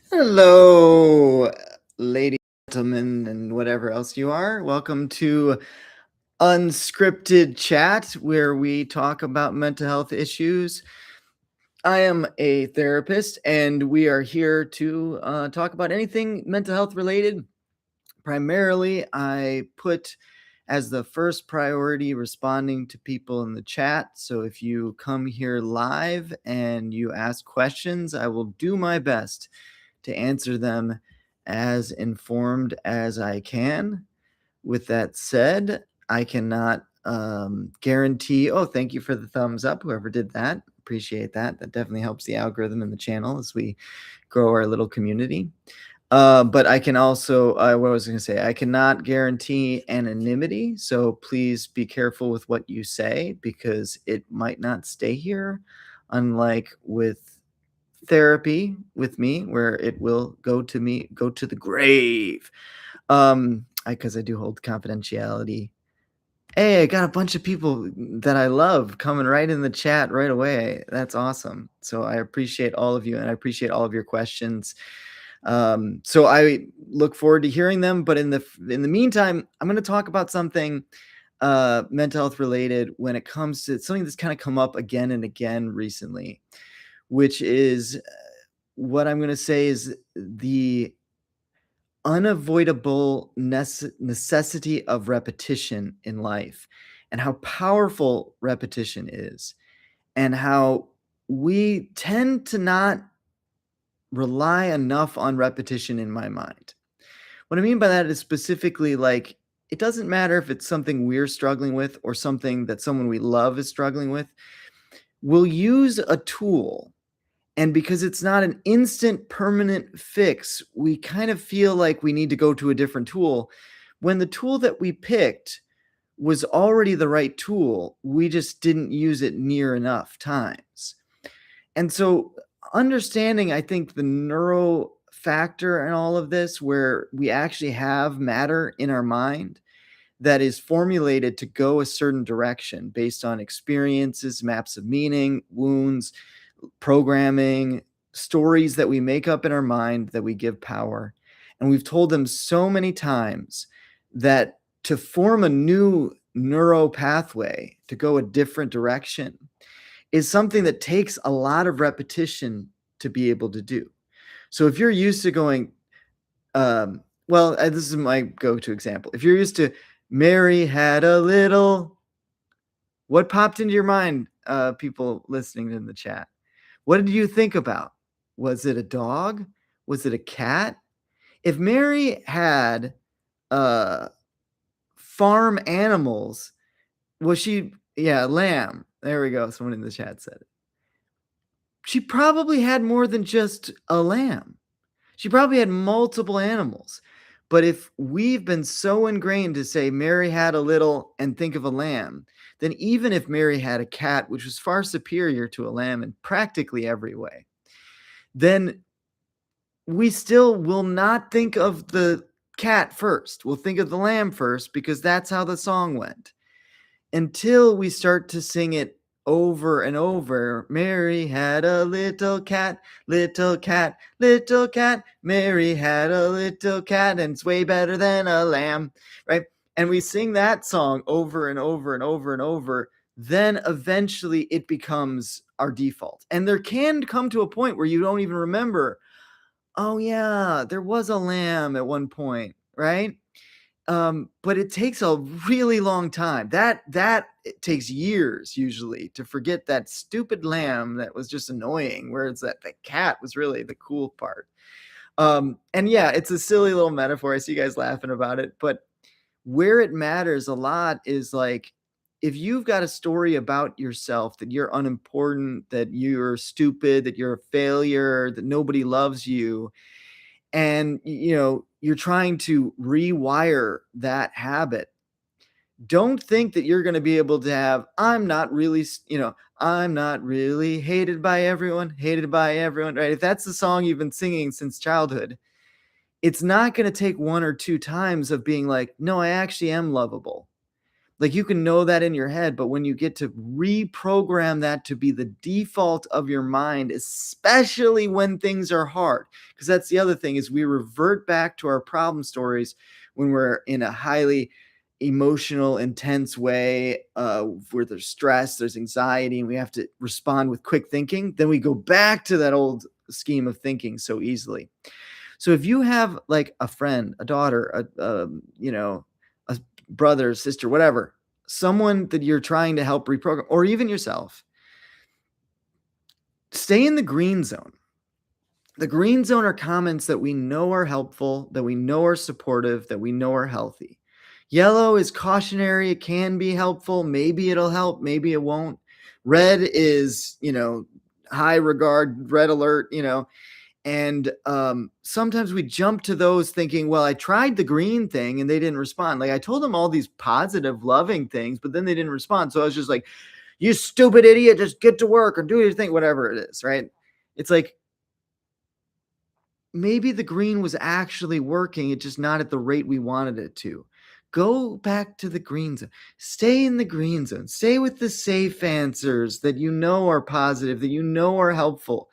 Hello, ladies, gentlemen, and whatever else you are. Welcome to Unscripted Chat, where we talk about mental health issues. I am a therapist, and we are here to talk about anything mental health related. Primarily, I put as the first priority responding to people in the chat. So if you come here live and you ask questions, I will do my best to answer them as informed as I can. With that said, I cannot guarantee. Oh, thank you for the thumbs up, whoever did that. Appreciate that. That definitely helps the algorithm in the channel as we grow our little community. But I can also, what was I going to say? I cannot guarantee anonymity. So please be careful with what you say because it might not stay here, unlike with therapy with me, where it will go to the grave. Because I do hold confidentiality. Hey, I got a bunch of people that I love coming right in the chat right away. That's awesome. So I appreciate all of you, and I appreciate all of your questions. So I look forward to hearing them. But in the meantime, I'm going to talk about something mental health related when it comes to something that's kind of come up again and again recently, which is what I'm going to say is the unavoidable necessity of repetition in life, and how powerful repetition is, and how we tend to not rely enough on repetition in my mind. What I mean by that is specifically, like, it doesn't matter if it's something we're struggling with or something that someone we love is struggling with. We'll use a tool, and because it's not an instant permanent fix, we kind of feel like we need to go to a different tool when the tool that we picked was already the right tool. We just didn't use it near enough times. And so understanding, I think, the neuro factor in all of this, where we actually have matter in our mind that is formulated to go a certain direction based on experiences, maps of meaning, wounds, programming, stories that we make up in our mind that we give power. And we've told them so many times that to form a new neuro pathway, to go a different direction, is something that takes a lot of repetition to be able to do. So if you're used to going, this is my go-to example. If you're used to Mary had a little, what popped into your mind, people listening in the chat? What did you think about? Was it a dog? Was it a cat? If Mary had farm animals, was she, lamb. There we go. Someone in the chat said it. She probably had more than just a lamb. She probably had multiple animals. But if we've been so ingrained to say Mary had a little and think of a lamb, then even if Mary had a cat, which was far superior to a lamb in practically every way, then we still will not think of the cat first. We'll think of the lamb first because that's how the song went. Until we start to sing it over and over. Mary had a little cat, little cat, little cat. Mary had a little cat, and it's way better than a lamb, right? And we sing that song over and over and over and over. Then eventually it becomes our default. And there can come to a point where you don't even remember, oh yeah, there was a lamb at one point, right? But it takes a really long time. That it takes years usually to forget that stupid lamb that was just annoying, whereas that the cat was really the cool part. And yeah, it's a silly little metaphor. I see you guys laughing about it, but where it matters a lot is, like, if you've got a story about yourself that you're unimportant, that you're stupid, that you're a failure, that nobody loves you, and you're trying to rewire that habit, don't think that you're going to be able to have, I'm not really hated by everyone, right? If that's the song you've been singing since childhood, it's not going to take one or two times of being like, no, I actually am lovable. Like you can know that in your head, but when you get to reprogram that to be the default of your mind, especially when things are hard, because that's the other thing is we revert back to our problem stories when we're in a highly emotional, intense way, where there's stress, there's anxiety, and we have to respond with quick thinking. Then we go back to that old scheme of thinking so easily. So if you have like a friend, a daughter, a brother, sister, whatever, someone that you're trying to help reprogram, or even yourself, stay in the green zone. The green zone are comments that we know are helpful, that we know are supportive, that we know are healthy. Yellow is cautionary. It can be helpful. Maybe it'll help. Maybe it won't. Red is, high regard, red alert, and sometimes we jump to those thinking, well, I tried the green thing and they didn't respond. Like I told them all these positive, loving things, but then they didn't respond. So I was just like, you stupid idiot, just get to work or do your thing, whatever it is, right? It's like maybe the green was actually working, it's just not at the rate we wanted it to. Go back to the green zone. Stay in the green zone. Stay with the safe answers that you know are positive, that you know are helpful.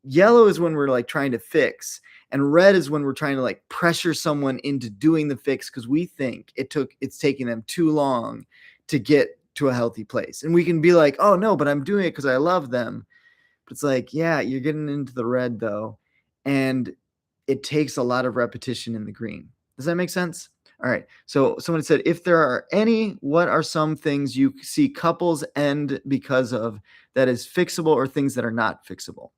Yellow is when we're like trying to fix, and red is when we're trying to like pressure someone into doing the fix because we think it's taking them too long to get to a healthy place. And we can be like, oh no, but I'm doing it because I love them. But it's like, yeah, you're getting into the red though. And it takes a lot of repetition in the green. Does that make sense? All right. So someone said, if there are any, what are some things you see couples end because of that is fixable or things that are not fixable?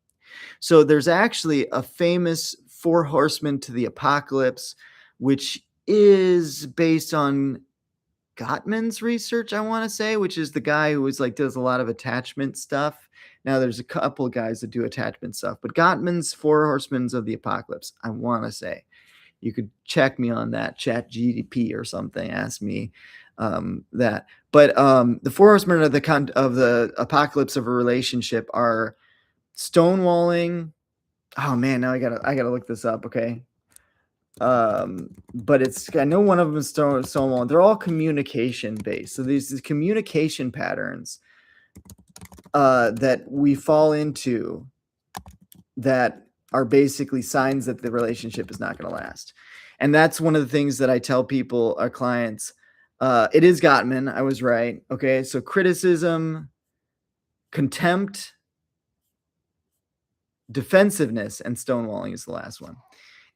So there's actually a famous Four Horsemen to the Apocalypse, which is based on Gottman's research, I want to say, which is the guy who was like does a lot of attachment stuff. Now there's a couple of guys that do attachment stuff, but Gottman's Four Horsemen of the Apocalypse, I want to say. You could check me on that, chat GDP or something, ask me that. But the Four Horsemen of the apocalypse of a relationship are stonewalling. Oh man, now I gotta look this up. Okay. But I know one of them is stonewalling. They're all communication based. So these communication patterns that we fall into that are basically signs that the relationship is not going to last. And that's one of the things that I tell people, our clients. It is Gottman. I was right. Okay. So criticism, contempt, defensiveness, and stonewalling is the last one.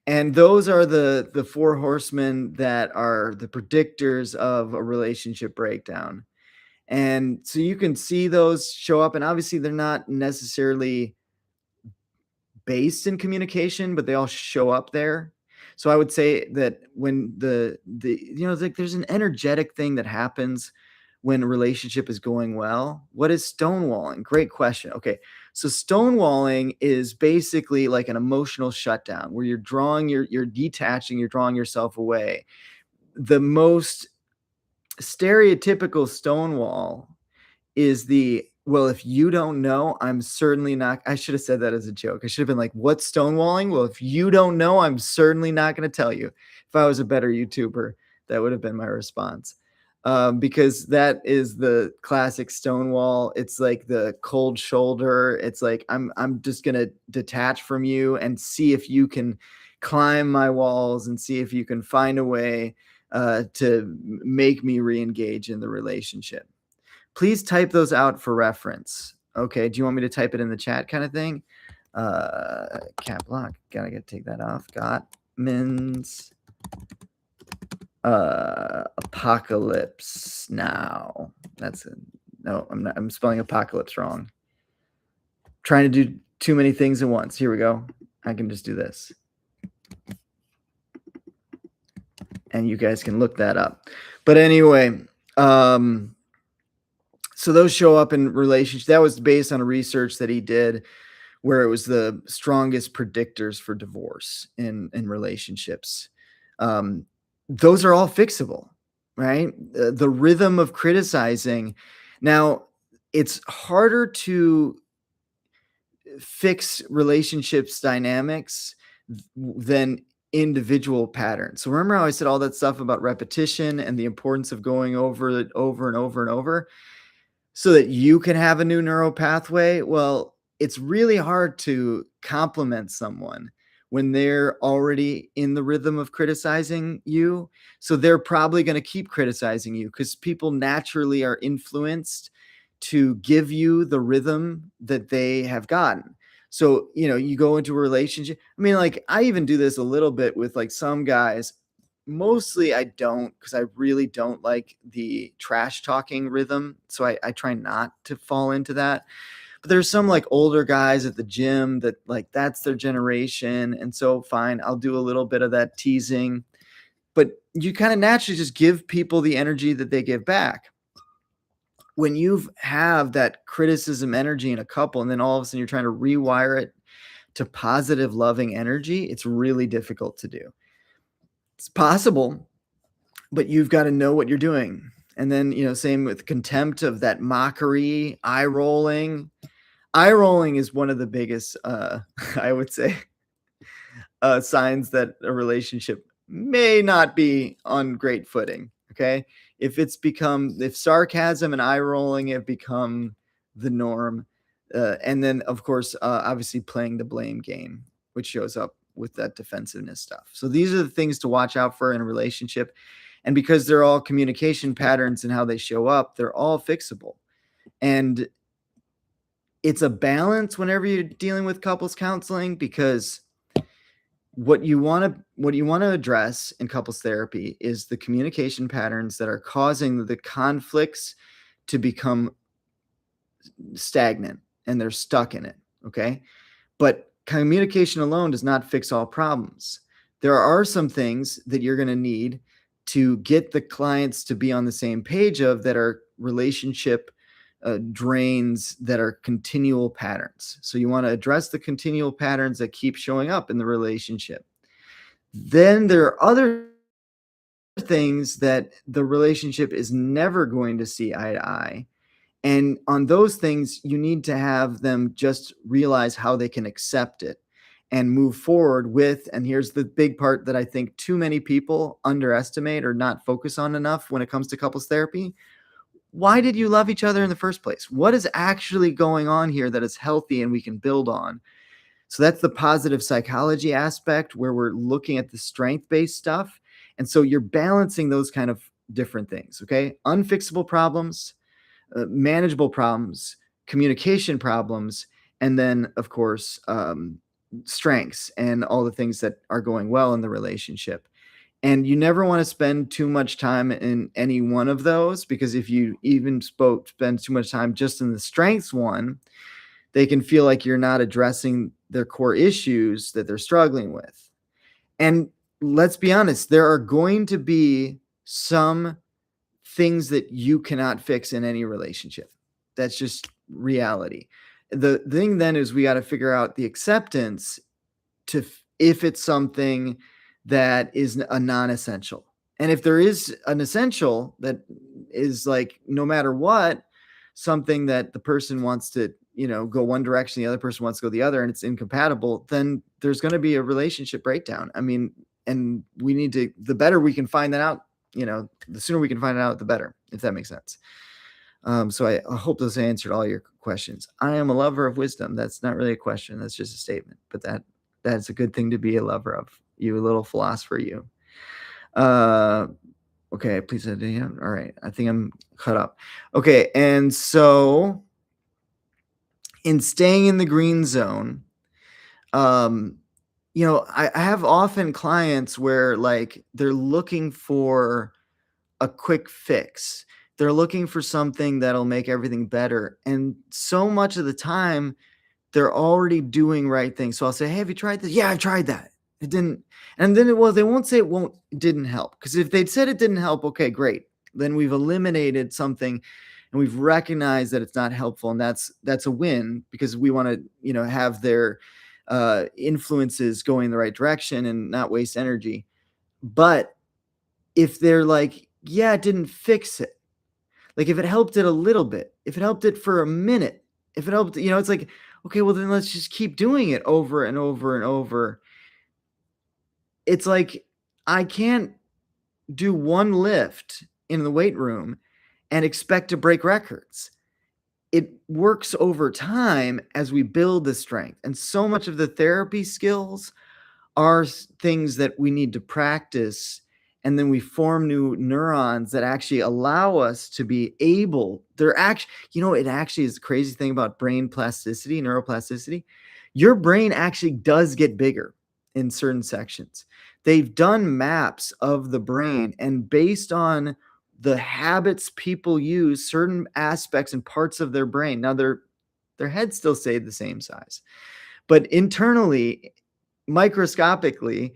And those are the four horsemen that are the predictors of a relationship breakdown. And so you can see those show up, and obviously they're not necessarily based in communication, but they all show up there. So I would say that when it's like there's an energetic thing that happens when a relationship is going well. What is stonewalling? Great question. Okay. So stonewalling is basically like an emotional shutdown where you're detaching, you're drawing yourself away. The most stereotypical stonewall is well, if you don't know, I'm certainly not. I should have said that as a joke. I should have been like, what's stonewalling? Well, if you don't know, I'm certainly not going to tell you. If I was a better YouTuber, that would have been my response. Because that is the classic stonewall. It's like the cold shoulder. It's like, I'm just going to detach from you and see if you can climb my walls and see if you can find a way to make me re-engage in the relationship. Please type those out for reference. Okay. Do you want me to type it in the chat kind of thing? Cap lock. Gotta take that off. Gottman's Apocalypse Now. No, I'm not. I'm spelling apocalypse wrong. Trying to do too many things at once. Here we go. I can just do this. And you guys can look that up. But anyway, so those show up in relationships. That was based on a research that he did where it was the strongest predictors for divorce in relationships. Those are all fixable, right? The rhythm of criticizing. Now, it's harder to fix relationships dynamics than individual patterns. So remember how I said all that stuff about repetition and the importance of going over it over and over and over so that you can have a new neural pathway? Well, it's really hard to compliment someone when they're already in the rhythm of criticizing you. So they're probably going to keep criticizing you because people naturally are influenced to give you the rhythm that they have gotten. So, you go into a relationship. I mean, like, I even do this a little bit with like some guys. Mostly I don't, because I really don't like the trash talking rhythm. So I try not to fall into that. But there's some like older guys at the gym that like that's their generation. And so fine, I'll do a little bit of that teasing. But you kind of naturally just give people the energy that they give back. When you have that criticism energy in a couple, and then all of a sudden you're trying to rewire it to positive, loving energy, it's really difficult to do. It's possible, but you've got to know what you're doing. And then, same with contempt of that mockery, eye rolling. Eye rolling is one of the biggest, I would say, signs that a relationship may not be on great footing. Okay. If sarcasm and eye rolling have become the norm, and then, of course, obviously playing the blame game, which shows up with that defensiveness stuff. So these are the things to watch out for in a relationship. And because they're all communication patterns and how they show up, they're all fixable. And it's a balance whenever you're dealing with couples counseling, because what you want to address in couples therapy is the communication patterns that are causing the conflicts to become stagnant and they're stuck in it. Okay. But communication alone does not fix all problems. There are some things that you're going to need to get the clients to be on the same page of that are relationship drains that are continual patterns. So you want to address the continual patterns that keep showing up in the relationship. Then there are other things that the relationship is never going to see eye to eye. And on those things, you need to have them just realize how they can accept it and move forward with. And here's the big part that I think too many people underestimate or not focus on enough when it comes to couples therapy. Why did you love each other in the first place? What is actually going on here that is healthy and we can build on? So that's the positive psychology aspect where we're looking at the strength-based stuff. And so you're balancing those kind of different things, okay? Unfixable problems, manageable problems, communication problems, and then, of course, strengths and all the things that are going well in the relationship. And you never want to spend too much time in any one of those, because if you even spend too much time just in the strengths one, they can feel like you're not addressing their core issues that they're struggling with. And let's be honest, there are going to be some things that you cannot fix in any relationship. That's just reality. The thing then is we got to figure out the acceptance to if it's something that is a non-essential. And if there is an essential that is like no matter what, something that the person wants to, go one direction, the other person wants to go the other, and it's incompatible, then there's going to be a relationship breakdown. I mean, and we need to, the better we can find that out, the sooner we can find it out, the better, if that makes sense. So I hope those answered all your questions. I am a lover of wisdom. That's not really a question. That's just a statement, but that's a good thing to be a lover of. You little philosopher, you. Okay, please. All right. I think I'm cut up. Okay. And so in staying in the green zone, I have often clients where like they're looking for a quick fix. They're looking for something that'll make everything better. And so much of the time, they're already doing right things. So I'll say, hey, have you tried this? Yeah, I've tried that. It didn't. And then they won't say it didn't help. Because if they'd said it didn't help, okay, great. Then we've eliminated something and we've recognized that it's not helpful. And that's a win, because we want to, have their influences going in the right direction and not waste energy. But if they're like, yeah, it didn't fix it. Like if it helped it a little bit, if it helped it for a minute, if it helped, it's like, okay, well then let's just keep doing it over and over and over. it's like I can't do one lift in the weight room and expect to break records. It works over time as we build the strength. And so much of the therapy skills are things that we need to practice, and then we form new neurons that actually allow us to be able, they're actually, it actually is the crazy thing about brain plasticity, neuroplasticity. Your brain actually does get bigger in certain sections. They've done maps of the brain, and based on the habits people use, certain aspects and parts of their brain, now their heads still stay the same size, but internally, microscopically,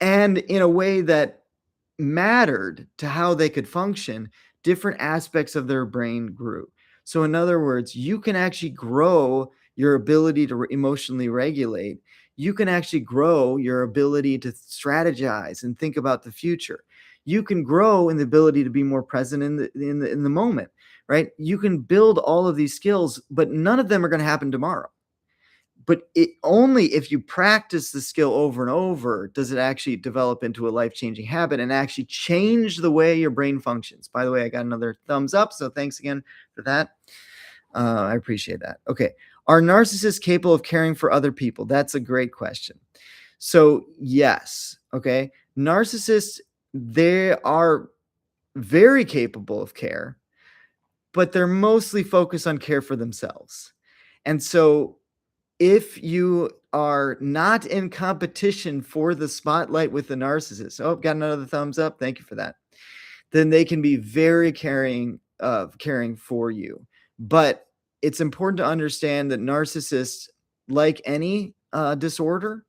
and in a way that mattered to how they could function, different aspects of their brain grew. So, in other words, you can actually grow your ability to emotionally regulate. You can actually grow your ability to strategize and think about the future. You can grow in the ability to be more present in the moment, right? You can build all of these skills, but none of them are going to happen tomorrow. But it only if you practice the skill over and over does it actually develop into a life-changing habit and actually change the way your brain functions. By the way, I got another thumbs up, so thanks again for that. I appreciate that. Okay. Are narcissists capable of caring for other people? That's a great question. So, yes. Okay. Narcissists, they are very capable of care, but they're mostly focused on care for themselves. And so if you are not in competition for the spotlight with the narcissist, oh, got another thumbs up. Thank you for that. Then they can be very caring for you. But it's important to understand that narcissists, like any disorder,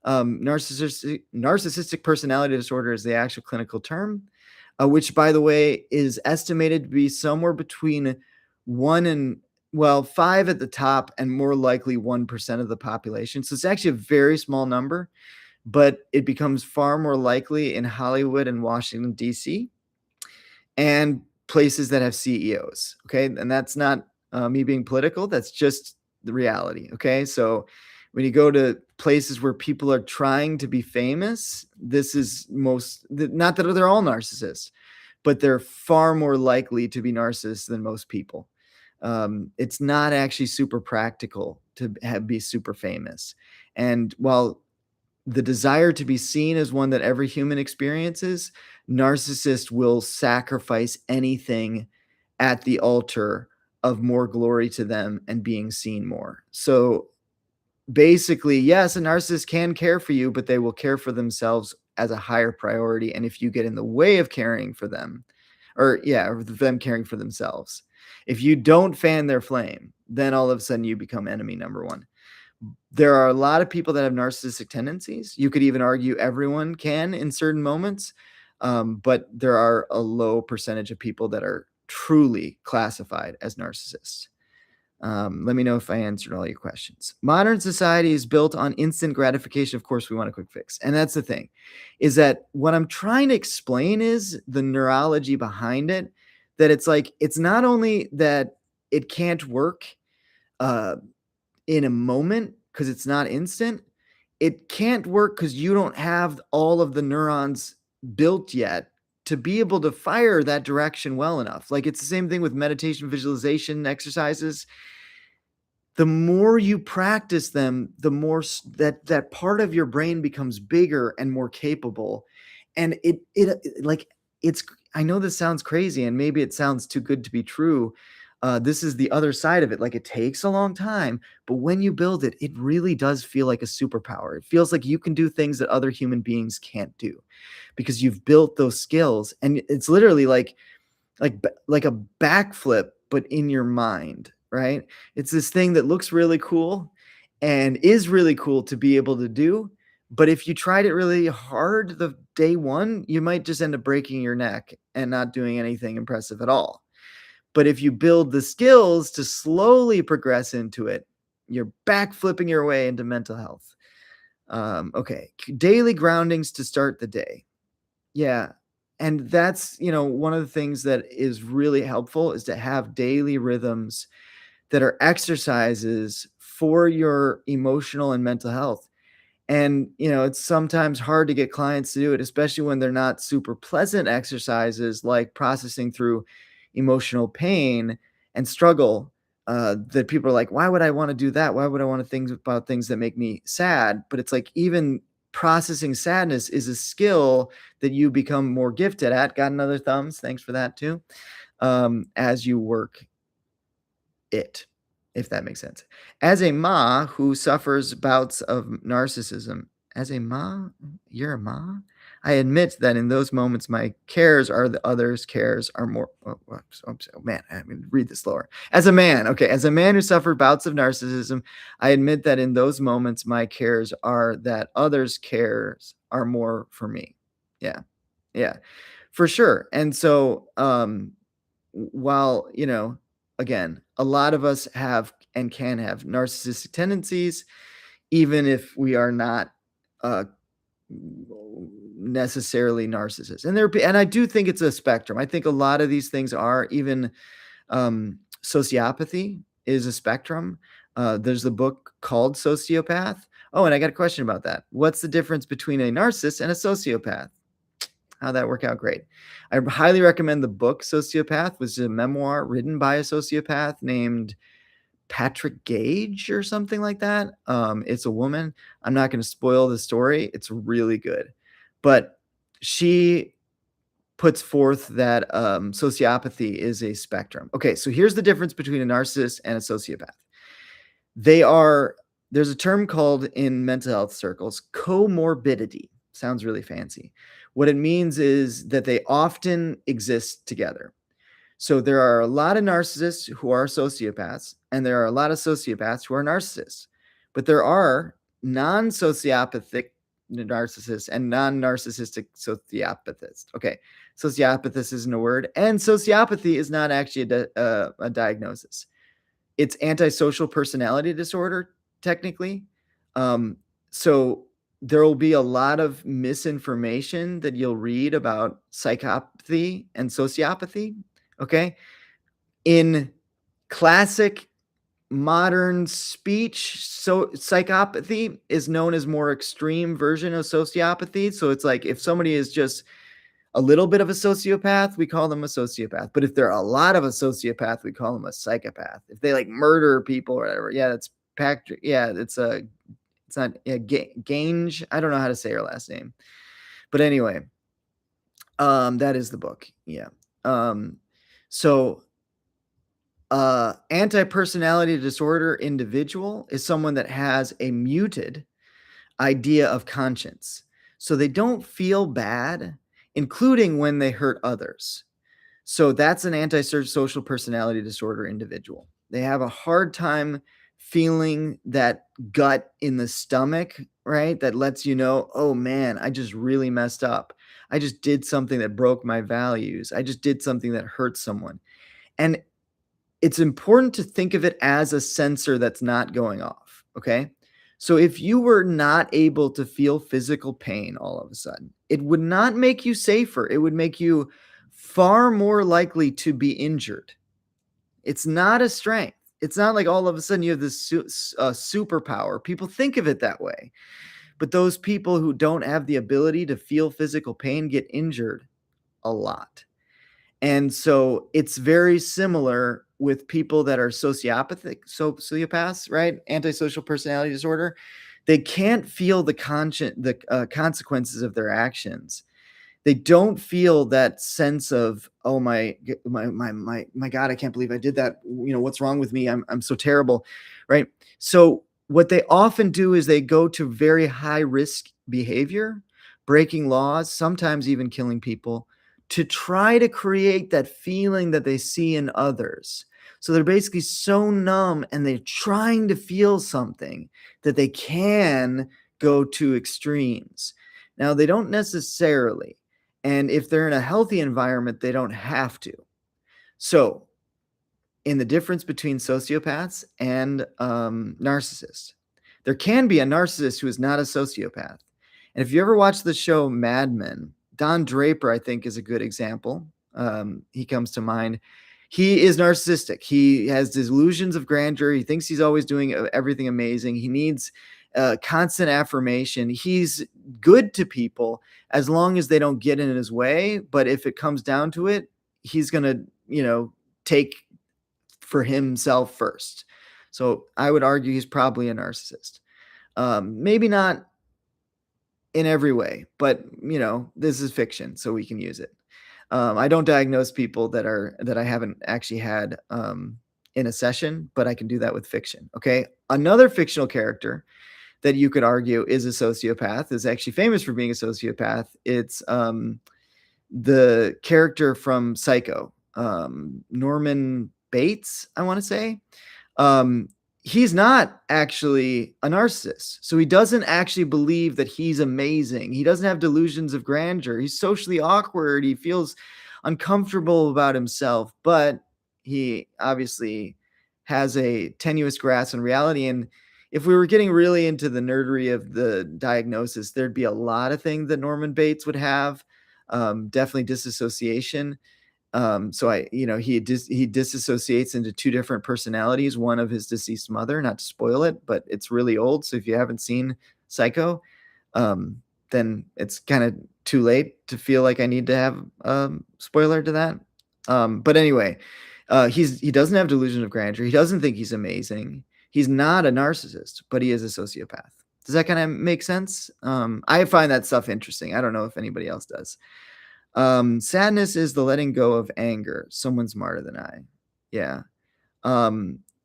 narcissistic personality disorder is the actual clinical term, which, by the way, is estimated to be somewhere between 1 and, well, 5 at the top and more likely 1% of the population. So it's actually a very small number, but it becomes far more likely in Hollywood and Washington, D.C., and places that have CEOs. Okay. And that's not me being political. That's just the reality. Okay. So when you go to places where people are trying to be famous, this is not that they're all narcissists, but they're far more likely to be narcissists than most people. It's not actually super practical to be super famous. And while the desire to be seen is one that every human experiences, narcissists will sacrifice anything at the altar of more glory to them and being seen more. So basically, yes, a narcissist can care for you, but they will care for themselves as a higher priority. And if you get in the way of caring for them, or them caring for themselves, if you don't fan their flame, then all of a sudden you become enemy number one. There are a lot of people that have narcissistic tendencies. You could even argue everyone can in certain moments, but there are a low percentage of people that are truly classified as narcissists. Let me know if I answered all your questions. Modern society is built on instant gratification. Of course, we want a quick fix. And that's the thing, is that what I'm trying to explain is the neurology behind it, that it's like, it's not only that it can't work uh, in a moment because it's not instant. It can't work because you don't have all of the neurons built yet to be able to fire that direction well enough. Like, it's the same thing with meditation, visualization, exercises. The more you practice them, the more that part of your brain becomes bigger and more capable. And it's, I know this sounds crazy and maybe it sounds too good to be true. This is the other side of it. Like, it takes a long time, but when you build it, it really does feel like a superpower. It feels like you can do things that other human beings can't do because you've built those skills. And it's literally like a backflip, but in your mind, right? It's this thing that looks really cool and is really cool to be able to do. But if you tried it really hard the day one, you might just end up breaking your neck and not doing anything impressive at all. But if you build the skills to slowly progress into it, you're backflipping your way into mental health. Okay. Daily groundings to start the day. Yeah. And that's, one of the things that is really helpful is to have daily rhythms that are exercises for your emotional and mental health. And, it's sometimes hard to get clients to do it, especially when they're not super pleasant exercises like processing through emotional pain and struggle. That people are like, why would I want to do that? Why would I want to think about things that make me sad? But it's like, even processing sadness is a skill that you become more gifted at. Got another thumbs. Thanks for that too. As you work it, if that makes sense. As a ma who suffers bouts of narcissism, as a ma, you're a ma? I admit that in those moments, my cares are the others' cares are more. Oh, man, I mean, read this slower. As a man, okay, as a man who suffered bouts of narcissism, I admit that in those moments, my cares are that others' cares are more for me. Yeah, yeah, for sure. And so, while, again, a lot of us have and can have narcissistic tendencies, even if we are not uh, necessarily narcissists. And I do think it's a spectrum. I think a lot of these things are, even sociopathy is a spectrum. There's a book called Sociopath. Oh, and I got a question about that. What's the difference between a narcissist and a sociopath? How'd that work out? Great. I highly recommend the book Sociopath, which is a memoir written by a sociopath named Patrick Gage or something like that. It's a woman. I'm not going to spoil the story. It's really good. But she puts forth that sociopathy is a spectrum. Okay, so here's the difference between a narcissist and a sociopath. There's a term called in mental health circles, comorbidity. Sounds really fancy. What it means is that they often exist together. So there are a lot of narcissists who are sociopaths, and there are a lot of sociopaths who are narcissists. But there are non-sociopathic narcissists and non-narcissistic sociopathists. Okay, sociopathist isn't a word, and sociopathy is not actually a diagnosis. It's antisocial personality disorder, technically. So there will be a lot of misinformation that you'll read about psychopathy and sociopathy. Okay. In classic modern speech, so psychopathy is known as more extreme version of sociopathy. So it's like, if somebody is just a little bit of a sociopath, we call them a sociopath. But if they're a lot of a sociopath, we call them a psychopath. If they like murder people or whatever, yeah, that's packed. Yeah, it's not Gange. I don't know how to say her last name, but anyway, that is the book. Yeah. So anti-personality disorder individual is someone that has a muted idea of conscience. So they don't feel bad, including when they hurt others. So that's an antisocial personality disorder individual. They have a hard time feeling that gut in the stomach, right? That lets you know, oh man, I just really messed up. I just did something that broke my values. I just did something that hurt someone. And it's important to think of it as a sensor that's not going off. Okay. So if you were not able to feel physical pain all of a sudden, it would not make you safer. It would make you far more likely to be injured. It's not a strength. It's not like all of a sudden you have this superpower. People think of it that way. But those people who don't have the ability to feel physical pain get injured a lot. And so it's very similar with people that are sociopaths, right? Antisocial personality disorder. They can't feel the consequences of their actions. They don't feel that sense of, oh my God, I can't believe I did that. What's wrong with me? I'm so terrible, right? So what they often do is they go to very high risk behavior, breaking laws, sometimes even killing people, to try to create that feeling that they see in others. So they're basically so numb and they're trying to feel something that they can go to extremes. Now, they don't necessarily. And if they're in a healthy environment, they don't have to. So, in the difference between sociopaths and narcissists, there can be a narcissist who is not a sociopath. And if you ever watch the show Mad Men, Don Draper, I think, is a good example. He comes to mind. He is narcissistic. He has delusions of grandeur. He thinks he's always doing everything amazing. He needs constant affirmation. He's good to people as long as they don't get in his way. But if it comes down to it, he's going to, take for himself first. So I would argue he's probably a narcissist. Maybe not in every way, but this is fiction, so we can use it. I don't diagnose people that I haven't actually had in a session, but I can do that with fiction. Okay. Another fictional character that you could argue is a sociopath is actually famous for being a sociopath. It's the character from Psycho, Norman Bates, I want to say. Um, he's not actually a narcissist. So he doesn't actually believe that he's amazing. He doesn't have delusions of grandeur. He's socially awkward. He feels uncomfortable about himself, but he obviously has a tenuous grasp on reality. And if we were getting really into the nerdery of the diagnosis, there'd be a lot of things that Norman Bates would have. Definitely disassociation. So he disassociates into two different personalities, one of his deceased mother, not to spoil it, but it's really old. So if you haven't seen Psycho, then it's kind of too late to feel like I need to have spoiler to that. But anyway, he doesn't have delusion of grandeur. He doesn't think he's amazing. He's not a narcissist, but he is a sociopath. Does that kind of make sense? I find that stuff interesting. I don't know if anybody else does. Sadness is the letting go of anger. Someone smarter than I. Yeah.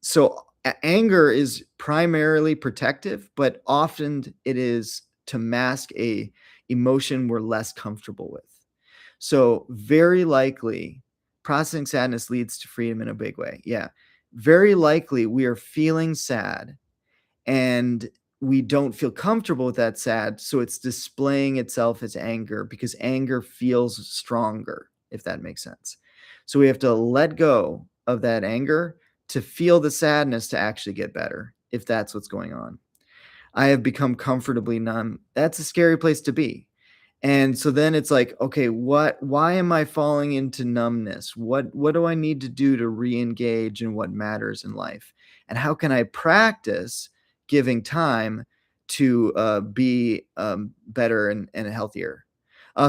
So anger is primarily protective, but often it is to mask a emotion we're less comfortable with. So very likely processing sadness leads to freedom in a big way. Yeah. Very likely we are feeling sad and we don't feel comfortable with that sad. So it's displaying itself as anger because anger feels stronger, if that makes sense. So we have to let go of that anger to feel the sadness to actually get better, if that's what's going on. I have become comfortably numb. That's a scary place to be. And so then it's like, okay, why am I falling into numbness? What do I need to do to re-engage in what matters in life? And how can I practice giving time to be better and healthier?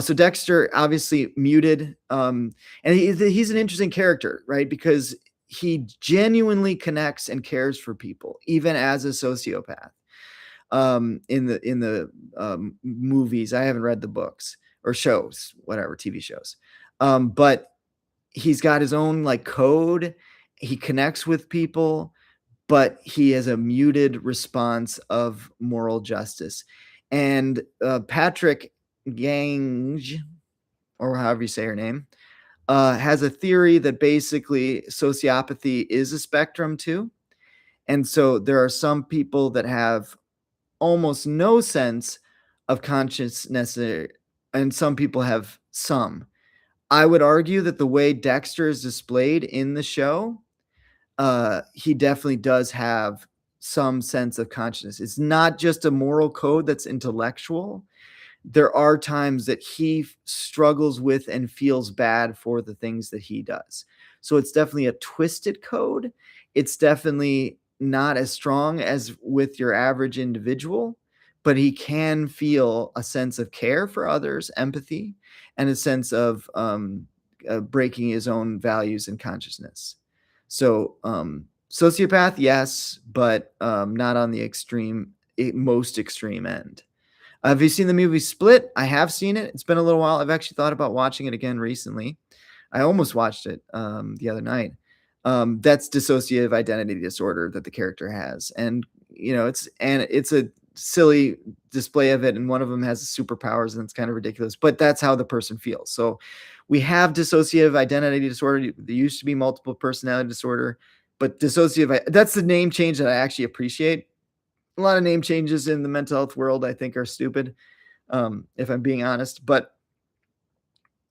So Dexter obviously muted, and he's an interesting character, right? Because he genuinely connects and cares for people, even as a sociopath. In the movies, I haven't read the books or shows, whatever, TV shows. But he's got his own like code. He connects with people, but he has a muted response of moral justice. And Patrick Gange, or however you say her name, has a theory that basically sociopathy is a spectrum too. And so there are some people that have almost no sense of consciousness, and some people have some. I would argue that the way Dexter is displayed in the show, he definitely does have some sense of consciousness. It's not just a moral code that's intellectual. There are times that he struggles with and feels bad for the things that he does. So it's definitely a twisted code. It's definitely not as strong as with your average individual, but he can feel a sense of care for others, empathy, and a sense of breaking his own values and consciousness. So sociopath, yes, but not on the most extreme end. Have you seen the movie Split? I have seen it. It's been a little while. I've actually thought about watching it again recently. I almost watched it the other night. That's dissociative identity disorder that the character has, and it's a silly display of it. And one of them has superpowers, and it's kind of ridiculous. But that's how the person feels. So we have dissociative identity disorder. There used to be multiple personality disorder, but that's the name change that I actually appreciate. A lot of name changes in the mental health world, I think, are stupid, if I'm being honest. But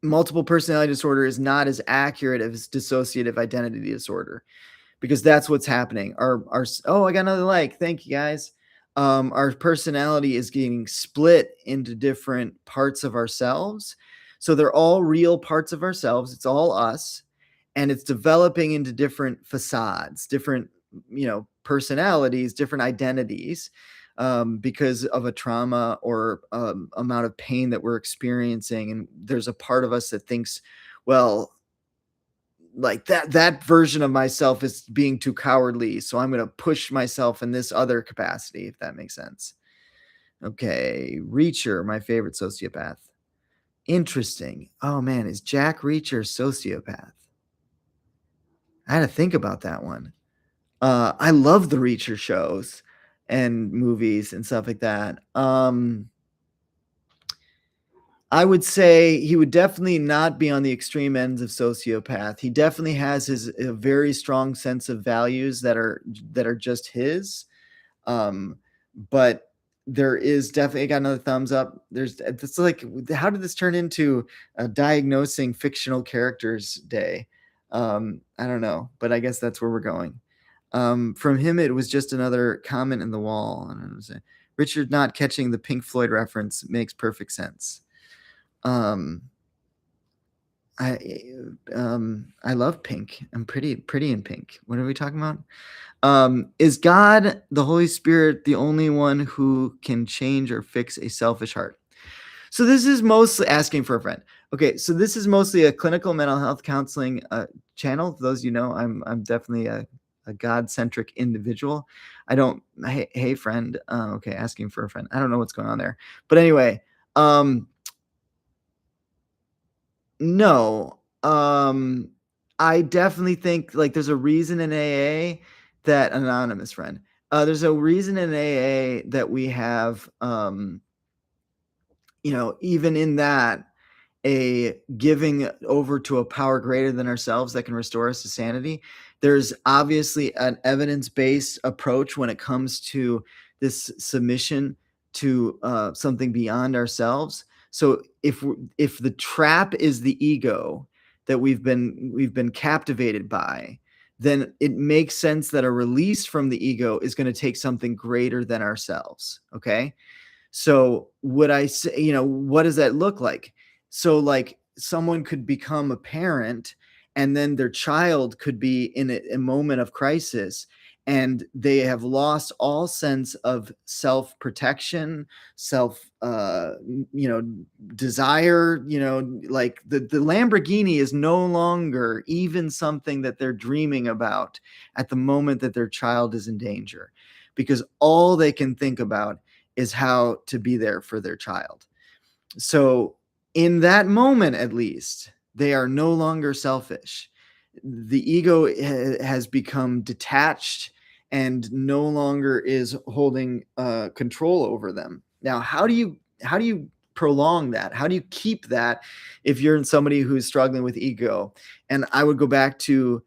multiple personality disorder is not as accurate as dissociative identity disorder, because that's what's happening. I got another like. Thank you, guys. Our personality is getting split into different parts of ourselves. So they're all real parts of ourselves. It's all us. And it's developing into different facades, different personalities, different identities. because of a trauma or amount of pain that we're experiencing. And there's a part of us that thinks, well, like that version of myself is being too cowardly, so I'm going to push myself in this other capacity, if that makes sense. Okay, Reacher, my favorite sociopath. Interesting. Oh man, is Jack Reacher a sociopath? I had to think about that one. I love the Reacher shows and movies and stuff like that. I would say he would definitely not be on the extreme ends of sociopath. He definitely has his a very strong sense of values that are just his. Um, but there is definitely, I got another thumbs up. There's it's like, how did this turn into a diagnosing fictional characters day? I don't know, but I guess that's where we're going. From him, it was just another comment in the wall. I don't know. Richard not catching the Pink Floyd reference makes perfect sense. Um, I I love pink. I'm pretty in pink. What are we talking about? Is God, the Holy Spirit, the only one who can change or fix a selfish heart? So this is mostly asking for a friend. Okay, so this is mostly a clinical mental health counseling channel. For those you know, I'm definitely a God-centric individual. I don't. Hey friend. Okay, asking for a friend. I don't know what's going on there, but anyway. No. I definitely think like there's a reason in AA that anonymous friend. There's a reason in AA that we have even in that a giving over to a power greater than ourselves that can restore us to sanity. There's obviously an evidence-based approach when it comes to this submission to something beyond ourselves. So if the trap is the ego that we've been captivated by, then it makes sense that a release from the ego is going to take something greater than ourselves. Okay. So would I say, what does that look like? So like someone could become a parent and then their child could be in a moment of crisis and they have lost all sense of self-protection, self desire, like the Lamborghini is no longer even something that they're dreaming about at the moment that their child is in danger, because all they can think about is how to be there for their child. So, in that moment, at least, they are no longer selfish. The ego has become detached and no longer is holding control over them. Now, how do you prolong that? How do you keep that if you're somebody who's struggling with ego? And I would go back to,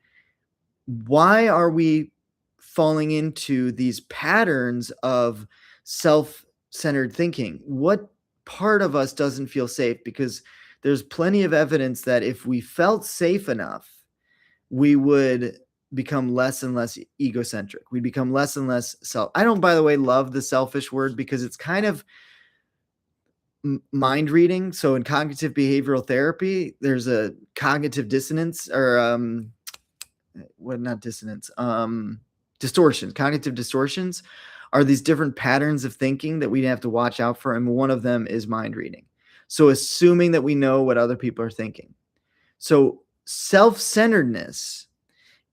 why are we falling into these patterns of self-centered thinking? What part of us doesn't feel safe? Because there's plenty of evidence that if we felt safe enough, we would become less and less egocentric. We become less and less self. I don't, by the way, love the selfish word because it's kind of mind reading. So in cognitive behavioral therapy, there's a cognitive dissonance, or not dissonance, distortion. Cognitive distortions are these different patterns of thinking that we have to watch out for, and one of them is mind reading. So assuming that we know what other people are thinking. So self-centeredness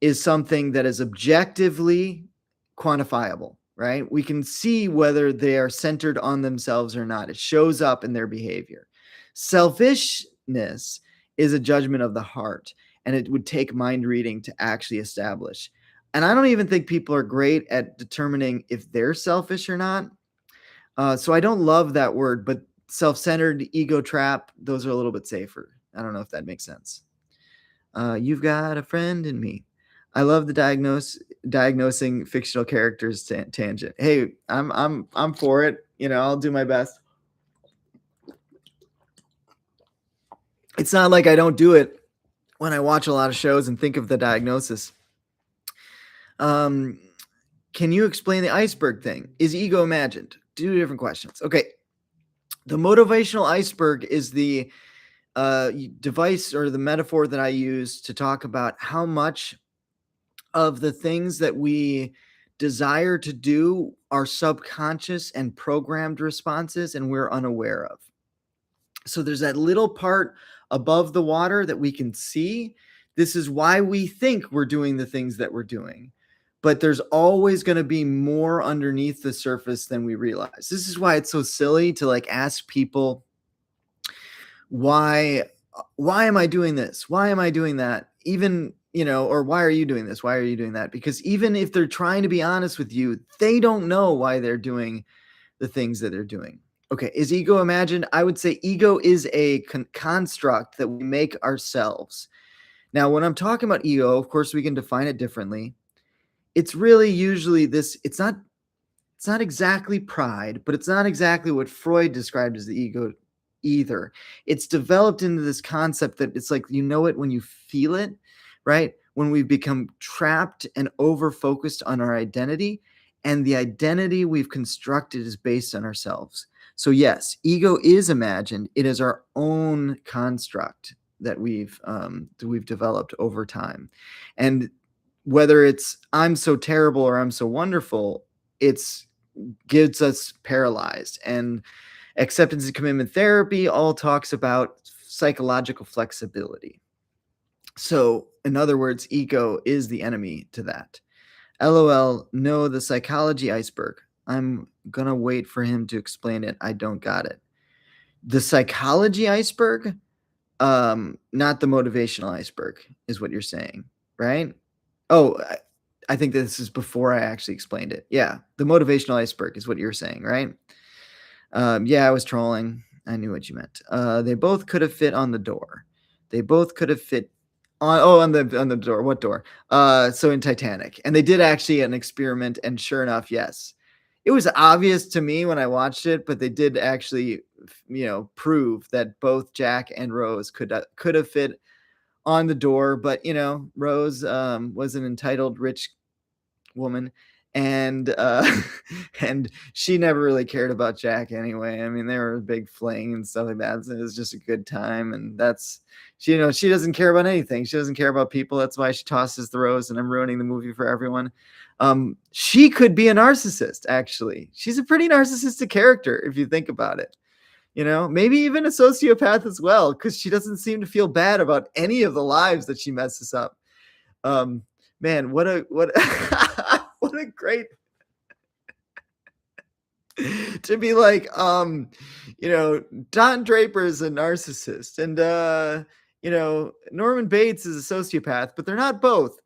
is something that is objectively quantifiable, right? We can see whether they are centered on themselves or not. It shows up in their behavior. Selfishness is a judgment of the heart, and it would take mind reading to actually establish. And I don't even think people are great at determining if they're selfish or not. So I don't love that word, but self-centered, ego trap, those are a little bit safer. I don't know if that makes sense. You've got a friend in me. I love the diagnosing fictional characters tangent. Hey, I'm for it. I'll do my best. It's not like I don't do it when I watch a lot of shows and think of the diagnosis. Can you explain the iceberg thing? Is ego imagined? Two different questions. Okay. The motivational iceberg is the device or the metaphor that I use to talk about how much of the things that we desire to do are subconscious and programmed responses, and we're unaware of. So there's that little part above the water that we can see. This is why we think we're doing the things that we're doing. But there's always going to be more underneath the surface than we realize. This is why it's so silly to like ask people, why am I doing this? Why am I doing that? Even, or why are you doing this? Why are you doing that? Because even if they're trying to be honest with you, they don't know why they're doing the things that they're doing. Okay, is ego imagined? I would say ego is a construct that we make ourselves. Now, when I'm talking about ego, of course, we can define it differently. It's really usually this, it's not exactly pride, but it's not exactly what Freud described as the ego either. It's developed into this concept that it's like, it when you feel it, right? When we become trapped and over-focused on our identity, and the identity we've constructed is based on ourselves. So yes, ego is imagined. It is our own construct that we've developed over time. And whether it's I'm so terrible or I'm so wonderful, it's gets us paralyzed. And acceptance and commitment therapy all talks about psychological flexibility. So, in other words, ego is the enemy to that. LOL, no, the psychology iceberg. I'm gonna wait for him to explain it. I don't got it. The psychology iceberg, not the motivational iceberg, is what you're saying, right? Oh, I think this is before I actually explained it. Yeah, the motivational iceberg is what you're saying, right? Yeah, I was trolling. I knew what you meant. They both could have fit on the door. They both could have fit on the door. What door? So in Titanic, and they did actually an experiment, and sure enough, yes, it was obvious to me when I watched it, but they did actually, prove that both Jack and Rose could have fit on the door. But Rose was an entitled rich woman, and and she never really cared about Jack anyway. I mean, they were a big fling and stuff like that. So it was just a good time, and that's she doesn't care about anything. She doesn't care about people. That's why she tosses the rose, and I'm ruining the movie for everyone. She could be a narcissist, actually. She's a pretty narcissistic character if you think about it. Maybe even a sociopath as well, because she doesn't seem to feel bad about any of the lives that she messes up. Man, what a what a great to be like, Don Draper is a narcissist, and Norman Bates is a sociopath, but they're not both.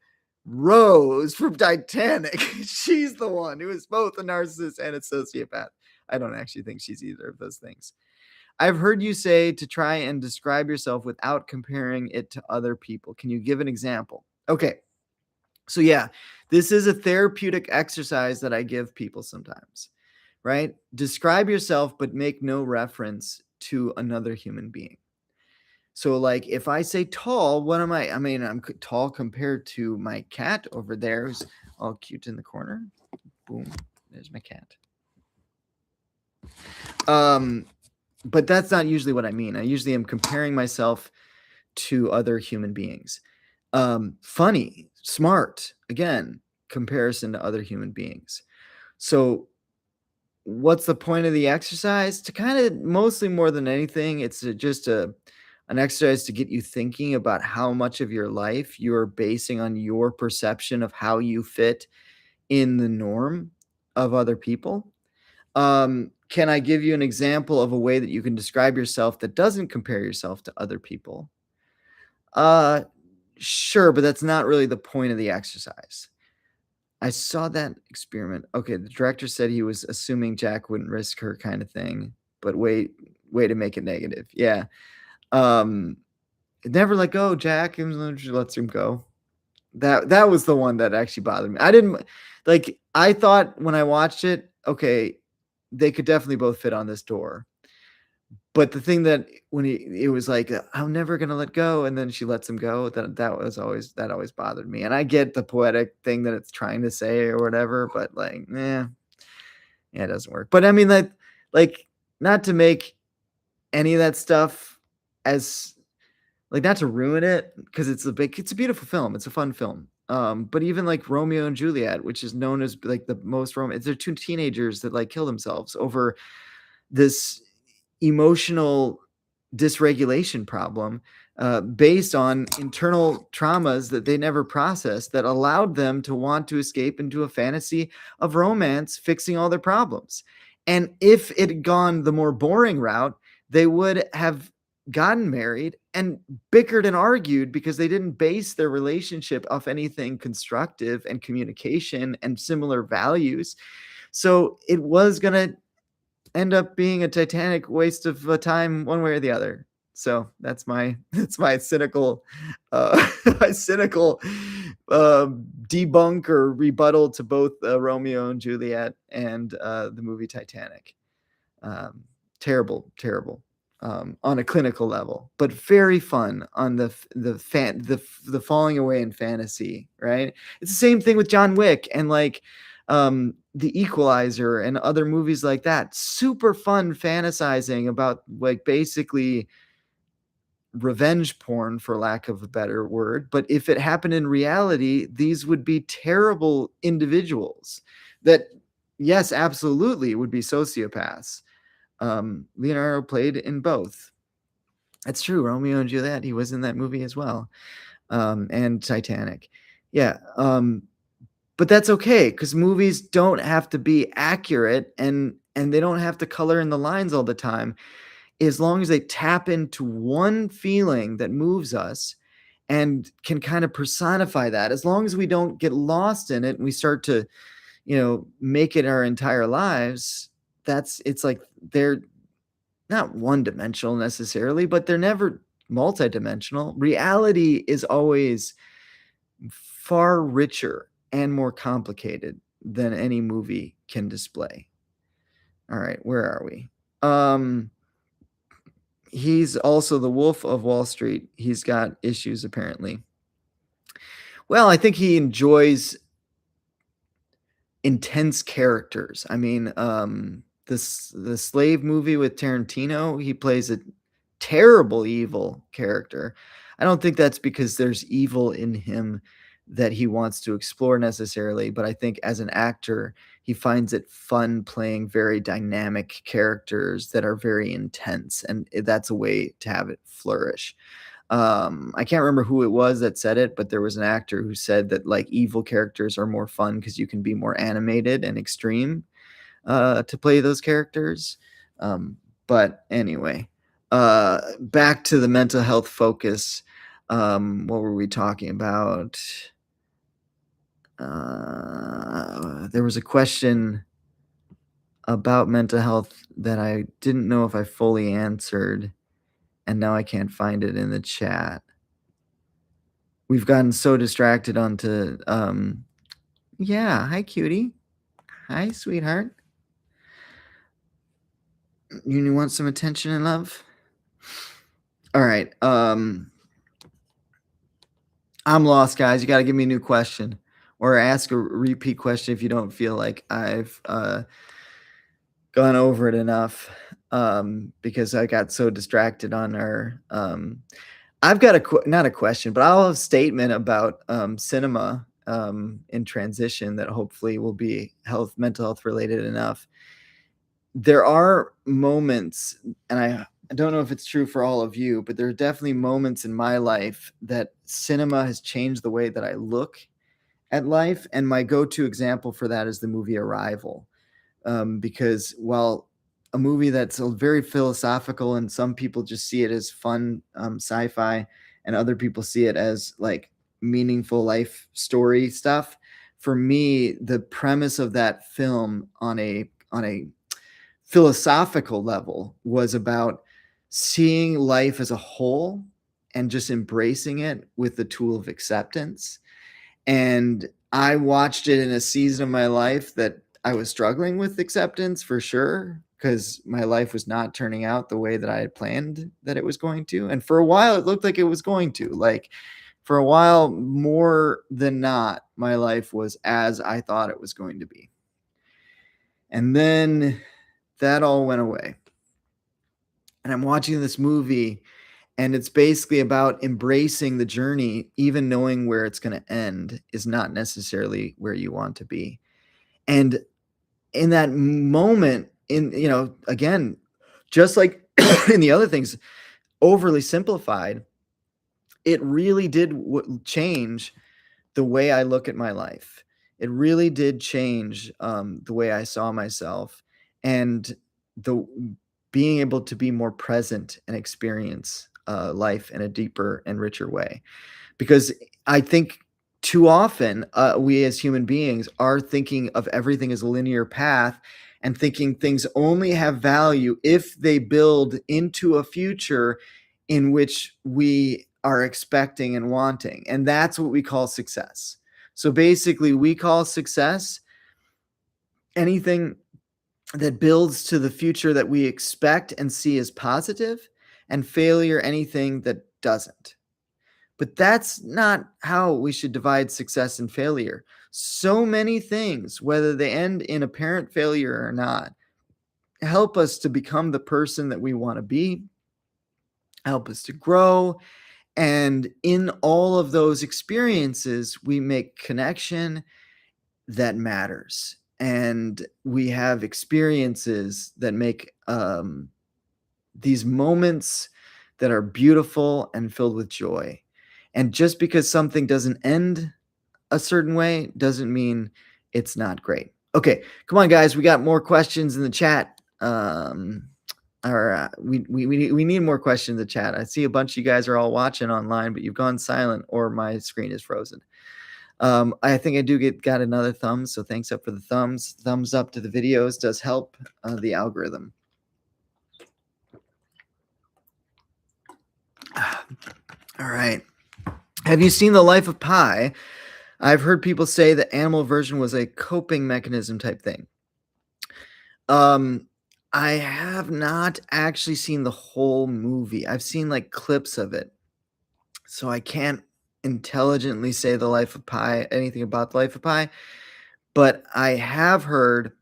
Rose from Titanic, she's the one who is both a narcissist and a sociopath. I don't actually think she's either of those things. I've heard you say to try and describe yourself without comparing it to other people. Can you give an example? Okay. So yeah, this is a therapeutic exercise that I give people sometimes, right? Describe yourself, but make no reference to another human being. So like if I say tall, what am I? I mean, I'm tall compared to my cat over there who's all cute in the corner. Boom, there's my cat. But that's not usually what I mean. I usually am comparing myself to other human beings. Funny, smart, again, comparison to other human beings. So what's the point of the exercise? To kind of, mostly more than anything, it's just an exercise to get you thinking about how much of your life you're basing on your perception of how you fit in the norm of other people. Can I give you an example of a way that you can describe yourself that doesn't compare yourself to other people? Sure, but that's not really the point of the exercise. I saw that experiment. Okay, the director said he was assuming Jack wouldn't risk her kind of thing, but way to make it negative. Yeah. Never let go, Jack, and she lets him go. That was the one that actually bothered me. I thought when I watched it, okay, they could definitely both fit on this door. But the thing that when it was like, I'm never gonna let go, and then she lets him go, that always bothered me. And I get the poetic thing that it's trying to say or whatever, but like, yeah, it doesn't work. But I mean that, like, not to make any of that stuff as like not to ruin it, because it's a beautiful film. It's a fun film. But even like Romeo and Juliet, which is known as like the most romance, they're two teenagers that like kill themselves over this emotional dysregulation problem based on internal traumas that they never processed that allowed them to want to escape into a fantasy of romance fixing all their problems. And if it had gone the more boring route, they would have gotten married and bickered and argued because they didn't base their relationship off anything constructive and communication and similar values. So it was going to end up being a titanic waste of time one way or the other. So that's my that's my cynical my cynical debunk or rebuttal to both Romeo and Juliet and the movie Titanic. Um, terrible, terrible on a clinical level, but very fun on the falling away in fantasy. Right? It's the same thing with John Wick and like The Equalizer and other movies like that. Super fun fantasizing about like basically revenge porn, for lack of a better word. But if it happened in reality, these would be terrible individuals that, yes, absolutely would be sociopaths. Leonardo played in both. That's true. Romeo and Juliet, he was in that movie as well. And Titanic. Yeah. But that's okay because movies don't have to be accurate and they don't have to color in the lines all the time. As long as they tap into one feeling that moves us and can kind of personify that, as long as we don't get lost in it and we start to, make it our entire lives, it's like they're not one dimensional necessarily, but they're never multidimensional. Reality is always far richer and more complicated than any movie can display. All right, where are we? He's also the Wolf of Wall Street. He's got issues apparently. Well, I think he enjoys intense characters. I mean, the Slave movie with Tarantino, he plays a terrible evil character. I don't think that's because there's evil in him that he wants to explore necessarily, but I think as an actor, he finds it fun playing very dynamic characters that are very intense, and that's a way to have it flourish. I can't remember who it was that said it, but there was an actor who said that like evil characters are more fun because you can be more animated and extreme to play those characters. But anyway, back to the mental health focus. What were we talking about? There was a question about mental health that I didn't know if I fully answered, and now I can't find it in the chat. We've gotten so distracted onto yeah, hi cutie. Hi, sweetheart. You want some attention and love? All right. I'm lost, guys. You got to give me a new question or ask a repeat question if you don't feel like I've gone over it enough because I got so distracted on our I've got not a question, but I'll have a statement about cinema in transition that hopefully will be mental health related enough. There are moments, and I don't know if it's true for all of you, but there are definitely moments in my life that cinema has changed the way that I look at life. And my go-to example for that is the movie Arrival. Because while a movie that's very philosophical and some people just see it as fun sci-fi and other people see it as like meaningful life story stuff, for me the premise of that film on a philosophical level was about seeing life as a whole and just embracing it with the tool of acceptance. And I watched it in a season of my life that I was struggling with acceptance for sure, because my life was not turning out the way that I had planned that it was going to. And for a while, it looked like it was going to. Like, for a while, more than not, my life was as I thought it was going to be. And then that all went away. And I'm watching this movie, And it's basically about embracing the journey, even knowing where it's going to end is not necessarily where you want to be. And in that moment, again, just like in the other things, overly simplified, it really did change the way I look at my life. It really did change the way I saw myself, and the being able to be more present and experience life in a deeper and richer way. Because I think too often we as human beings are thinking of everything as a linear path and thinking things only have value if they build into a future in which we are expecting and wanting. And that's what we call success. So basically, we call success anything that builds to the future that we expect and see as positive, and failure anything that doesn't. But that's not how we should divide success and failure. So many things, whether they end in apparent failure or not, help us to become the person that we want to be, help us to grow. And in all of those experiences, we make connection that matters. And we have experiences that make these moments that are beautiful and filled with joy. And just because something doesn't end a certain way doesn't mean it's not great. Okay, come on, guys. We got more questions in the chat. We need more questions in the chat. I see a bunch of you guys are all watching online, but you've gone silent or my screen is frozen. I think I got another thumb, so thanks up for the thumbs. Thumbs up to the videos does help the algorithm. All right. Have you seen The Life of Pi? I've heard people say the animal version was a coping mechanism type thing. I have not actually seen the whole movie. I've seen like clips of it. So I can't intelligently say The Life of Pi, anything about The Life of Pi, but I have heard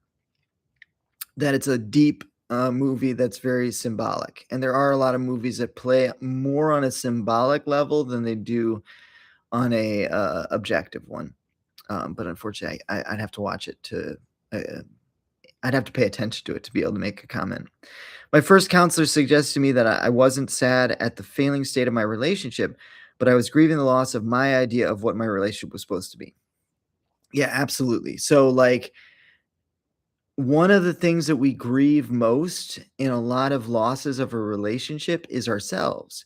that it's a deep movie that's very symbolic. And there are a lot of movies that play more on a symbolic level than they do on a objective one. But unfortunately, I'd have to watch it to I'd have to pay attention to it to be able to make a comment. My first counselor suggested to me that I wasn't sad at the failing state of my relationship, but I was grieving the loss of my idea of what my relationship was supposed to be. Yeah, absolutely. So, like, one of the things that we grieve most in a lot of losses of a relationship is ourselves,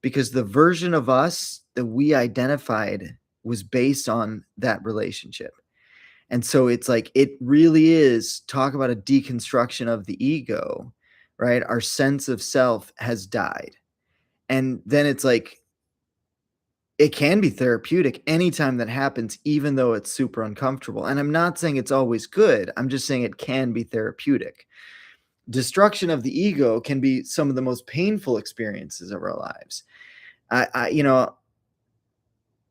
because the version of us that we identified was based on that relationship. And so it's like, it really is, talk about a deconstruction of the ego, right? Our sense of self has died. And then it's like, it can be therapeutic anytime that happens, even though it's super uncomfortable. And I'm not saying it's always good. I'm just saying it can be therapeutic. Destruction of the ego can be some of the most painful experiences of our lives.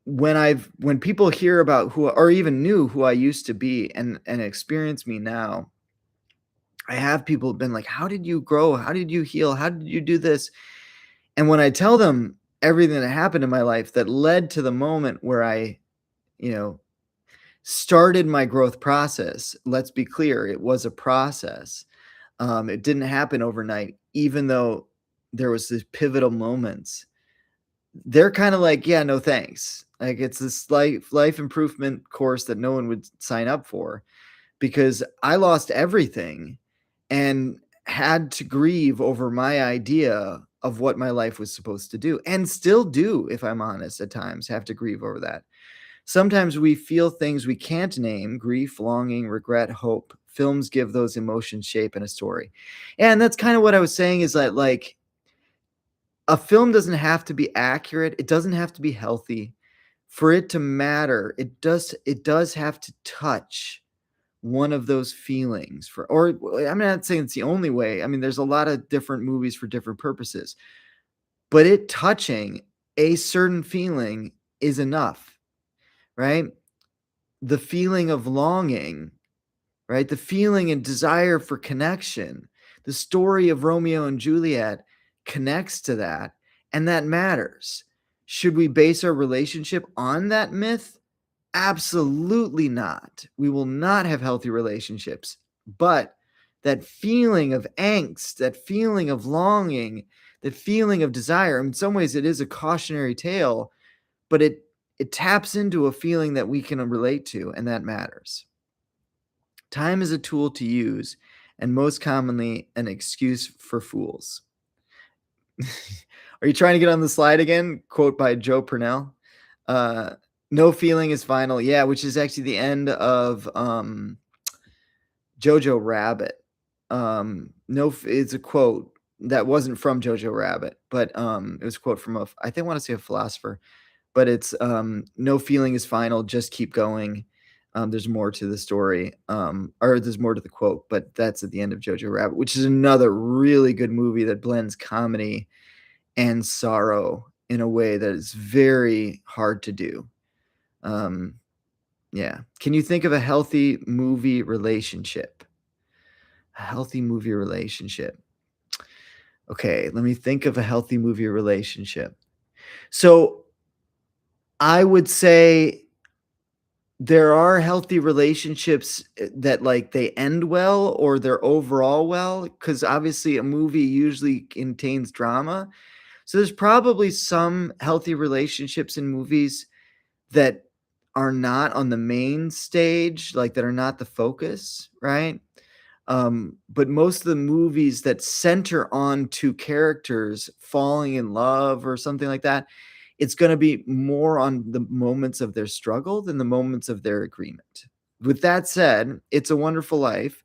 When people hear about who, or even knew who I used to be and experience me now, I have people been like, how did you grow? How did you heal? How did you do this? And when I tell them everything that happened in my life that led to the moment where I, started my growth process, let's be clear, it was a process. It didn't happen overnight, even though there was these pivotal moments. They're kind of like, yeah, no thanks. Like, it's this life improvement course that no one would sign up for, because I lost everything and had to grieve over my idea of what my life was supposed to do, and still do, if I'm honest, at times have to grieve over that. Sometimes we feel things we can't name: grief, longing, regret, hope. Films give those emotions shape in a story. And that's kind of what I was saying, is that, like, a film doesn't have to be accurate. It doesn't have to be healthy. For it to matter, it does have to touch one of those feelings, or I'm not saying it's the only way. I mean, there's a lot of different movies for different purposes, but it touching a certain feeling is enough, right? The feeling of longing, right? The feeling and desire for connection. The story of Romeo and Juliet connects to that. and that matters. Should we base our relationship on that myth? Absolutely not. We will not have healthy relationships. But that feeling of angst, that feeling of longing, that feeling of desire, in some ways it is a cautionary tale, but it taps into a feeling that we can relate to, and that matters. Time is a tool to use, and most commonly an excuse for fools. Are you trying to get on the slide again? Quote by Joe Purnell. Uh, no feeling is final. Yeah, which is actually the end of Jojo Rabbit. No, it's a quote that wasn't from Jojo Rabbit, but it was a quote from I think I want to say a philosopher, but it's no feeling is final. Just keep going. There's more to the story, or there's more to the quote, but that's at the end of Jojo Rabbit, which is another really good movie that blends comedy and sorrow in a way that is very hard to do. Um, yeah. Can you think of a healthy movie relationship? A healthy movie relationship. Okay, let me think of a healthy movie relationship. So I would say there are healthy relationships that like they end well or they're overall well because obviously a movie usually contains drama. So there's probably some healthy relationships in movies that are not on the main stage, like that are not the focus, right? But most of the movies that center on two characters falling in love or something like that, it's going to be more on the moments of their struggle than the moments of their agreement. With that said, It's a Wonderful Life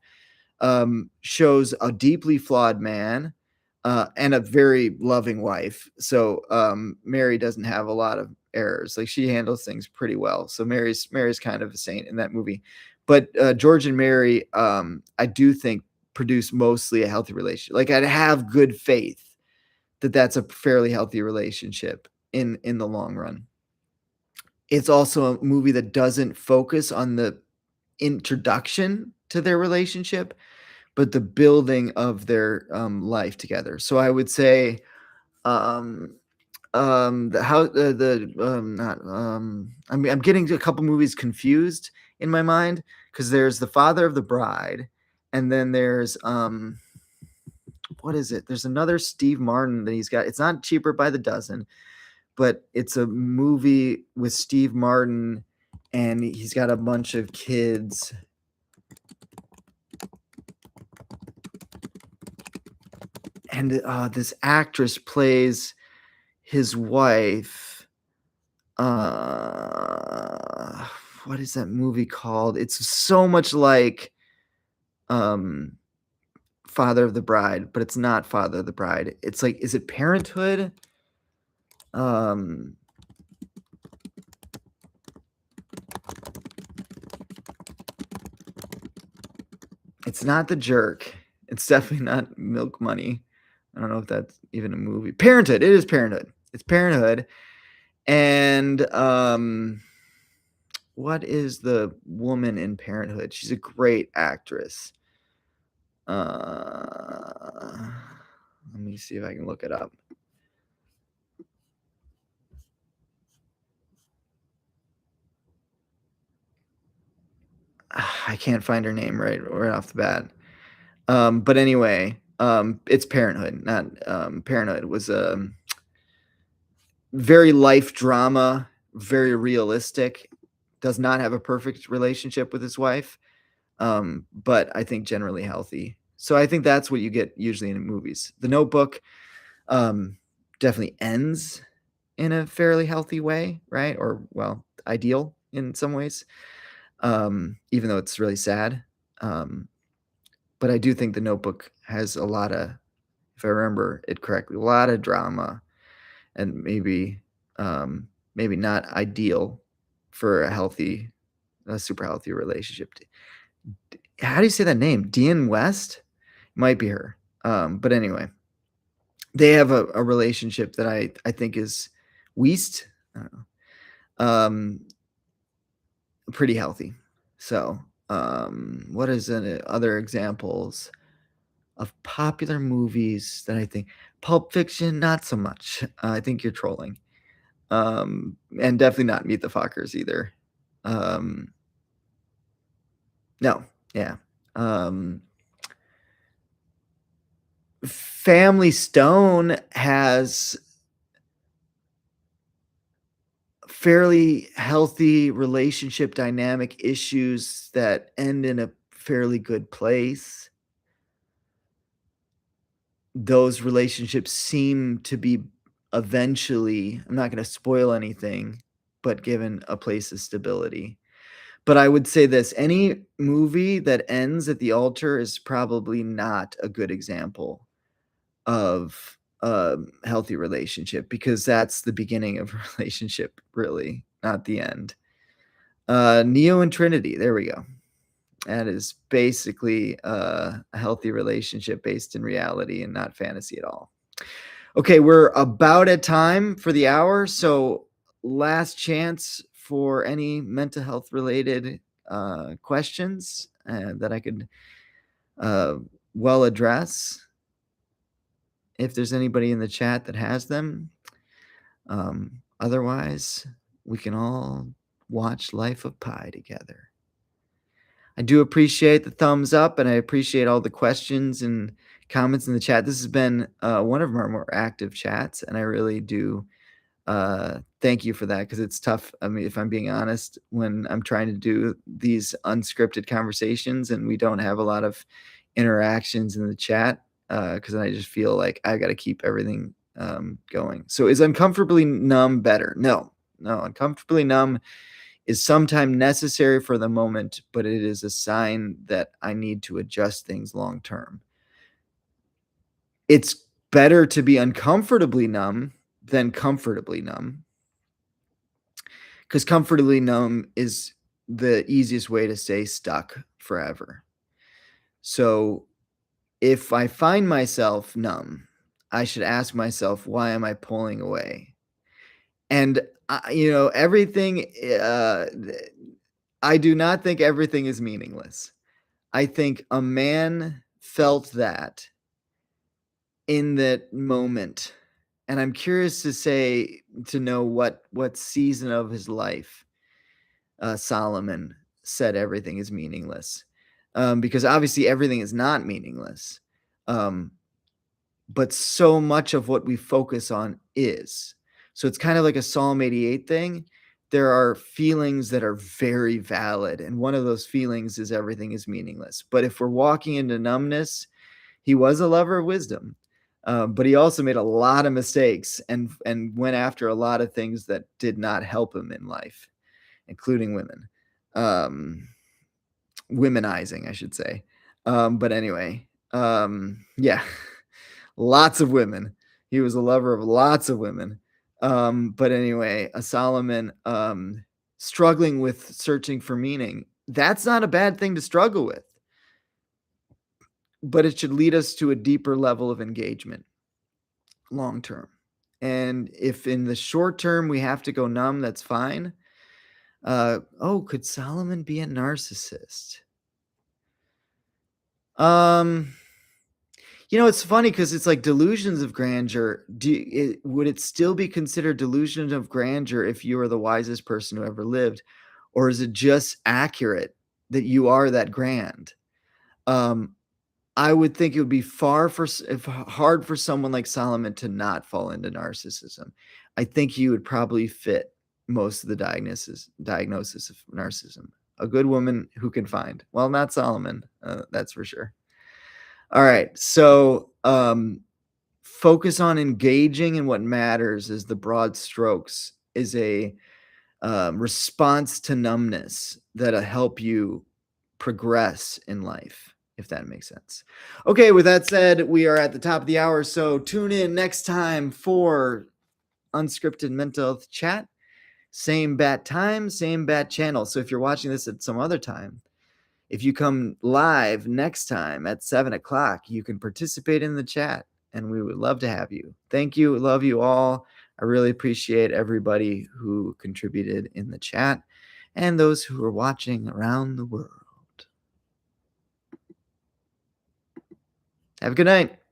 shows a deeply flawed man and a very loving wife. So Mary doesn't have a lot of errors. Like she handles things pretty well. So Mary's kind of a saint in that movie. But George and Mary, I do think produce mostly a healthy relationship. Like I'd have good faith that that's a fairly healthy relationship in the long run. It's also a movie that doesn't focus on the introduction to their relationship, but the building of their life together. So I would say um, the how the not I mean I'm getting a couple movies confused in my mind because there's The Father of the Bride, and then there's what is it? There's another Steve Martin that he's got. It's not Cheaper by the Dozen, but it's a movie with Steve Martin, and he's got a bunch of kids. And this actress plays his wife. Uh, what is that movie called? It's so much like um, Father of the Bride, but it's not Father of the Bride. It's like, is it Parenthood? Um, it's not The Jerk. It's definitely not Milk Money. I don't know if that's even a movie. Parenthood. It is Parenthood. It's Parenthood. And what is the woman in Parenthood? She's a great actress. Let me see if I can look it up. I can't find her name right off the bat. But anyway, it's Parenthood, not Parenthood was a very life drama, very realistic. Does not have a perfect relationship with his wife, but I think generally healthy. So I think that's what you get usually in movies. The Notebook definitely ends in a fairly healthy way, right? Or well, ideal in some ways, even though it's really sad. But I do think The Notebook has a lot of, if I remember it correctly, a lot of drama and maybe not ideal for a super healthy relationship. How do you say that name? Dean West? Might be her. But anyway, they have a relationship that I think is Weast. I don't know. Pretty healthy. So, what is other examples? of popular movies that I think Pulp Fiction, not so much. I think you're trolling. And definitely not Meet the Fockers either. Um, no, yeah. Um, Family Stone has fairly healthy relationship dynamic issues that end in a fairly good place. Those relationships seem to be eventually, I'm not gonna spoil anything, but given a place of stability. But I would say this, any movie that ends at the altar is probably not a good example of a healthy relationship because that's the beginning of a relationship, really, not the end. Neo and Trinity, there we go. That is basically a healthy relationship based in reality and not fantasy at all. Okay, we're about at time for the hour, so last chance for any mental health related questions that I could uh, well address. If there's anybody in the chat that has them, otherwise we can all watch Life of Pi together. I do appreciate the thumbs up, and I appreciate all the questions and comments in the chat. This has been one of our more active chats, and I really do thank you for that because it's tough. I mean, if I'm being honest, when I'm trying to do these unscripted conversations and we don't have a lot of interactions in the chat, because I just feel like I got to keep everything going. So, is uncomfortably numb better? No, no, uncomfortably numb is sometimes necessary for the moment, but it is a sign that I need to adjust things long term. It's better to be uncomfortably numb than comfortably numb, because comfortably numb is the easiest way to stay stuck forever. So if I find myself numb, I should ask myself, why am I pulling away? And everything. I do not think everything is meaningless. I think a man felt that in that moment, and I'm curious to know what season of his life Solomon said everything is meaningless, because obviously everything is not meaningless, um, but so much of what we focus on is. So it's kind of like a Psalm 88 thing. There are feelings that are very valid, and one of those feelings is everything is meaningless. But if we're walking into numbness, he was a lover of wisdom, but he also made a lot of mistakes and went after a lot of things that did not help him in life, including women. Um, Womenizing, I should say. But anyway, yeah, lots of women. He was a lover of lots of women. But anyway, a Solomon struggling with searching for meaning. That's not a bad thing to struggle with, but it should lead us to a deeper level of engagement long term. And if in the short term we have to go numb, that's fine. Could Solomon be a narcissist? Um, it's funny because it's like delusions of grandeur. Would it still be considered delusion of grandeur if you are the wisest person who ever lived, or is it just accurate that you are that grand? Um, I would think it would be hard for someone like Solomon to not fall into narcissism. I think he would probably fit most of the diagnosis of narcissism. A good woman who can find. Well, not Solomon, that's for sure. All right, so focus on engaging in what matters is the broad strokes, is a response to numbness that'll help you progress in life, if that makes sense. Okay, with that said, we are at the top of the hour, so tune in next time for Unscripted Mental Health Chat. Same bat time, same bat channel. So if you're watching this at some other time, if you come live next time at 7 o'clock, you can participate in the chat, and we would love to have you. Thank you. Love you all. I really appreciate everybody who contributed in the chat and those who are watching around the world. Have a good night.